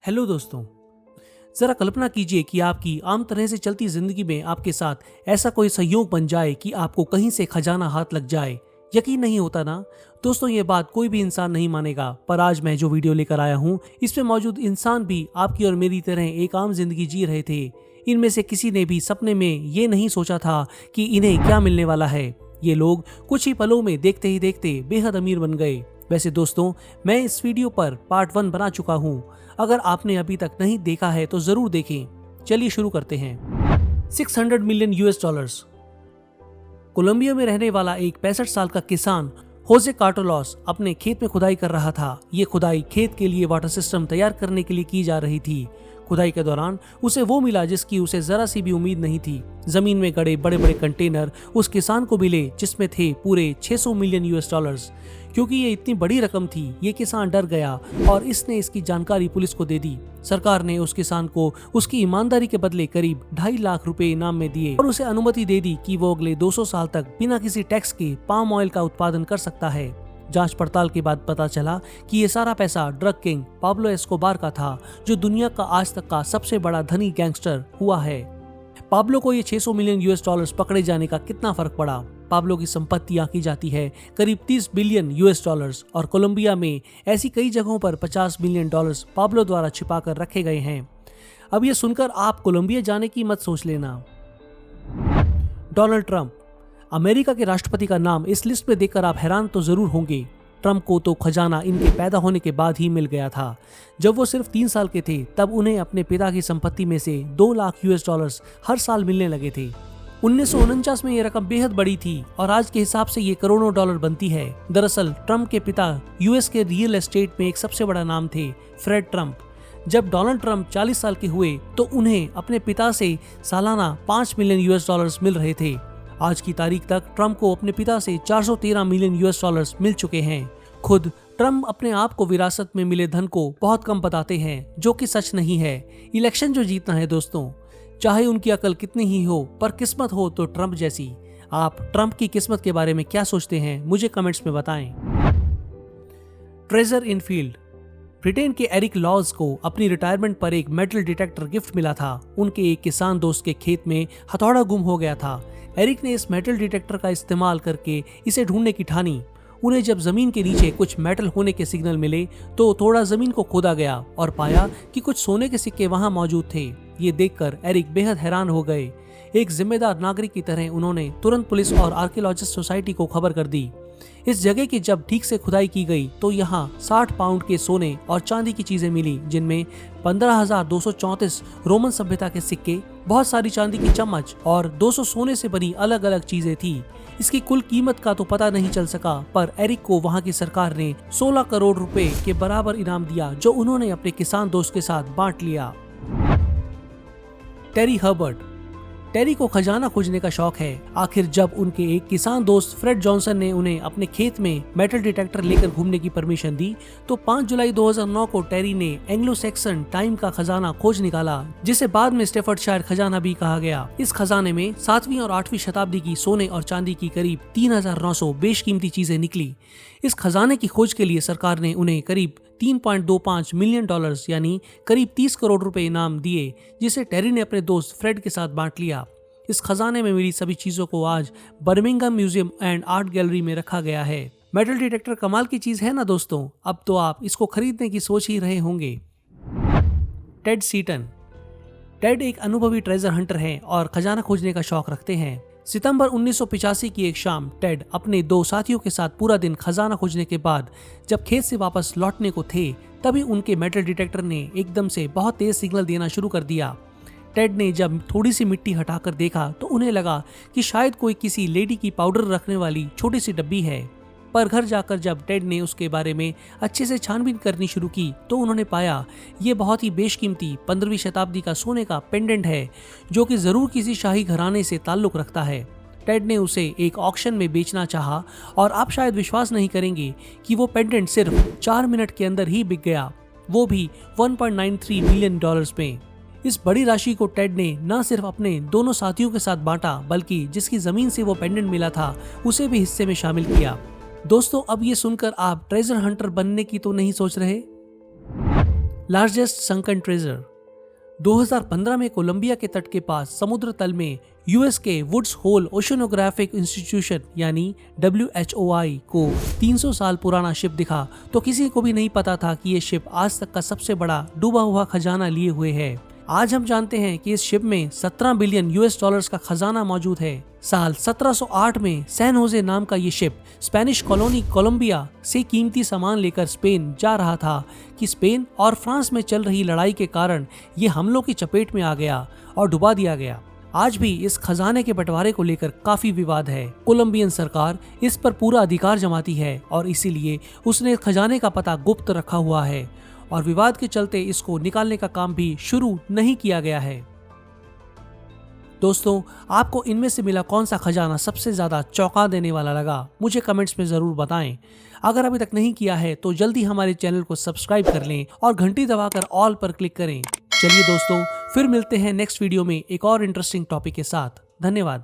Hello दोस्तों। जरा कल्पना कीजिए कि आपकी आम तरह से चलती जिंदगी में आपके साथ ऐसा कोई संयोग बन जाए कि आपको कहीं से खजाना हाथ लग जाए। यकीन नहीं होता ना दोस्तों, ये बात कोई भी इंसान नहीं मानेगा, पर आज मैं जो वीडियो लेकर आया हूँ इसमें मौजूद इंसान भी आपकी और मेरी तरह एक आम जिंदगी जी रहे थे। इनमें से किसी ने भी सपने में ये नहीं सोचा था कि इन्हें क्या मिलने वाला है। ये लोग कुछ ही पलों में देखते ही देखते बेहद अमीर बन गए। वैसे दोस्तों, मैं इस वीडियो पर पार्ट 1 बना चुका हूँ। अगर आपने अभी तक नहीं देखा है तो जरूर देखें। चलिए शुरू करते हैं। 600 मिलियन यूएस डॉलर्स। कोलंबिया में रहने वाला एक 65 साल का किसान होजे कार्टोलॉस अपने खेत में खुदाई कर रहा था। ये खुदाई खेत के लिए वाटर सिस्टम तैयार करने के लिए की जा रही थी। खुदाई के दौरान उसे वो मिला जिसकी उसे जरा सी भी उम्मीद नहीं थी। जमीन में गड़े बड़े बड़े कंटेनर उस किसान को मिले जिसमें थे पूरे 600 मिलियन यूएस डॉलर्स। क्योंकि ये इतनी बड़ी रकम थी, ये किसान डर गया और इसने इसकी जानकारी पुलिस को दे दी। सरकार ने उस किसान को उसकी ईमानदारी के बदले करीब 2.5 लाख रुपए इनाम में दिए और उसे अनुमति दे दी कि वो अगले 200 साल तक बिना किसी टैक्स के पाम ऑयल का उत्पादन कर सकता है। जांच पड़ताल के बाद पता चला कि ये सारा पैसा ड्रग किंग पाब्लो एस्कोबार का था, जो दुनिया का आज तक का सबसे बड़ा धनी गैंगस्टर हुआ है। पाब्लो को ये 600 मिलियन यूएस डॉलर्स पकड़े जाने का कितना फर्क पड़ा? पाब्लो की संपत्ति आंकी जाती है करीब 30 बिलियन यूएस डॉलर्स और कोलंबिया में ऐसी कई जगहों पर 50 मिलियन डॉलर्स पाब्लो द्वारा छिपा कर रखे गए हैं। अब ये सुनकर आप कोलंबिया जाने की मत सोच लेना। डोनाल्ड ट्रंप, अमेरिका के राष्ट्रपति का नाम इस लिस्ट में देखकर आप हैरान तो जरूर होंगे। ट्रंप को तो खजाना इनके पैदा होने के बाद ही मिल गया था। जब वो सिर्फ 3 साल के थे तब उन्हें अपने पिता की संपत्ति में से 2 लाख यूएस डॉलर्स हर साल मिलने लगे थे। 1949 में ये रकम बेहद बड़ी थी और आज के हिसाब से ये करोड़ों डॉलर बनती है। दरअसल ट्रंप के पिता यूएस के रियल एस्टेट में एक सबसे बड़ा नाम थे, फ्रेड ट्रंप। जब डोनाल्ड ट्रंप 40 साल के हुए तो उन्हें अपने पिता से सालाना 5 मिलियन यूएस डॉलर्स मिल रहे थे। आज की तारीख तक ट्रंप को अपने पिता से 413 मिलियन यूएस डॉलर्स मिल चुके हैं। खुद ट्रंप अपने आप को विरासत में मिले धन को बहुत कम बताते हैं, जो कि सच नहीं है। इलेक्शन जो जीतना है दोस्तों, चाहे उनकी अकल कितनी ही हो, पर किस्मत हो तो ट्रंप जैसी। आप ट्रंप की किस्मत के बारे में क्या सोचते हैं, मुझे कमेंट्स में बताएं। ट्रेजर इन फील्ड। ब्रिटेन के एरिक लॉज को अपनी रिटायरमेंट पर एक मेटल डिटेक्टर गिफ्ट मिला था। उनके एक किसान दोस्त के खेत में हथौड़ा गुम हो गया था। एरिक ने इस मेटल डिटेक्टर का इस्तेमाल करके इसे ढूंढने की ठानी। उन्हें जब जमीन के नीचे कुछ मेटल होने के सिग्नल मिले तो थोड़ा जमीन को खोदा गया और पाया कि कुछ सोने के सिक्के वहां मौजूद थे। ये देखकर एरिक बेहद हैरान हो गए। एक जिम्मेदार नागरिक की तरह उन्होंने तुरंत पुलिस और आर्कियोलॉजिस्ट सोसाइटी को खबर कर दी। इस जगह की जब ठीक से खुदाई की गई तो यहाँ 60 पाउंड के सोने और चांदी की चीजें मिली, जिनमें 15,234 रोमन सभ्यता के सिक्के, बहुत सारी चांदी की चम्मच और 200 सोने से बनी अलग अलग चीजें थी। इसकी कुल कीमत का तो पता नहीं चल सका, पर एरिक को वहाँ की सरकार ने 16 करोड़ रुपए के बराबर इनाम दिया, जो उन्होंने अपने किसान दोस्त के साथ बांट लिया। टेरी हर्बर्ट। टेरी को खजाना खोजने का शौक है। आखिर जब उनके एक किसान दोस्त फ्रेड जॉनसन ने उन्हें अपने खेत में मेटल डिटेक्टर लेकर घूमने की परमिशन दी तो 5 जुलाई 2009 को टेरी ने एंग्लो सैक्सन टाइम का खजाना खोज निकाला, जिसे बाद में स्टेफर्डशायर खजाना भी कहा गया। इस खजाने में 7वीं और 8वीं शताब्दी की सोने और चांदी की करीब 3,900 बेशकीमती चीजें निकली। इस खजाने की खोज के लिए सरकार ने उन्हें करीब 3.25 मिलियन डॉलर्स यानी करीब 30 करोड़ रुपए इनाम दिए, जिसे टेरी ने अपने दोस्त फ्रेड के साथ बांट लिया। इस खजाने में मिली सभी चीजों को आज Birmingham museum and art gallery में रखा गया है। मेटल डिटेक्टर कमाल की चीज है ना दोस्तों, अब तो आप इसको खरीदने की सोच ही रहे होंगे। टेड सीटन। टेड एक अनुभवी ट्रेजर हंटर हैं और खजाना खोजने का शौक रखते हैं। सितंबर 1985 की एक शाम टेड अपने 2 साथियों के साथ पूरा दिन खजाना खोजने के बाद जब खेत से वापस लौटने को थे, तभी उनके मेटल डिटेक्टर ने एकदम से बहुत तेज सिग्नल देना शुरू कर दिया। टेड ने जब थोड़ी सी मिट्टी हटाकर देखा तो उन्हें लगा कि शायद कोई किसी लेडी की पाउडर रखने वाली छोटी सी डब्बी है। पर घर जाकर जब टेड ने उसके बारे में अच्छे से छानबीन करनी शुरू की तो उन्होंने पाया ये बहुत ही बेशकीमती 15वीं शताब्दी का सोने का पेंडेंट है, जो कि जरूर किसी शाही घराने से ताल्लुक रखता है। टेड ने उसे एक ऑक्शन में बेचना चाहा और आप शायद विश्वास नहीं करेंगे कि वो पेंडेंट सिर्फ 4 मिनट के अंदर ही बिक गया, वो भी 1.93 मिलियन डॉलर्स में। इस बड़ी राशि को टेड ने न सिर्फ अपने दोनों साथियों के साथ बांटा, बल्कि जिसकी जमीन से वो पेंडेंट मिला था उसे भी हिस्से में शामिल किया। दोस्तों, अब ये सुनकर आप ट्रेजर हंटर बनने की तो नहीं सोच रहे? Largest sunken treasure. 2015 में कोलंबिया के तट के पास समुद्र तल में यूएस के वुड्स होल ओशनोग्राफिक इंस्टीट्यूशन यानी WHOI को 300 साल पुराना शिप दिखा तो किसी को भी नहीं पता था कि ये शिप आज तक का सबसे बड़ा डूबा हुआ खजाना लिए हुए है। आज हम जानते हैं कि इस शिप में 17 बिलियन US का खजाना मौजूद है। साल 1708 में सैन होजे नाम का ये शिप स्पेनिश कॉलोनी कोलंबिया से कीमती सामान लेकर स्पेन जा रहा था कि स्पेन और फ्रांस में चल रही लड़ाई के कारण ये हमलों की चपेट में आ गया और डुबा दिया गया। आज भी इस खजाने के बंटवारे को लेकर काफी विवाद है। कोलंबियन सरकार इस पर पूरा अधिकार जमाती है और इसीलिए उसने खजाने का पता गुप्त रखा हुआ है और विवाद के चलते इसको निकालने का काम भी शुरू नहीं किया गया है। दोस्तों, आपको इनमें से मिला कौन सा खजाना सबसे ज्यादा चौंका देने वाला लगा, मुझे कमेंट्स में जरूर बताएं। अगर अभी तक नहीं किया है तो जल्दी हमारे चैनल को सब्सक्राइब कर लें और घंटी दबाकर ऑल पर क्लिक करें। चलिए दोस्तों, फिर मिलते हैं नेक्स्ट वीडियो में एक और इंटरेस्टिंग टॉपिक के साथ। धन्यवाद।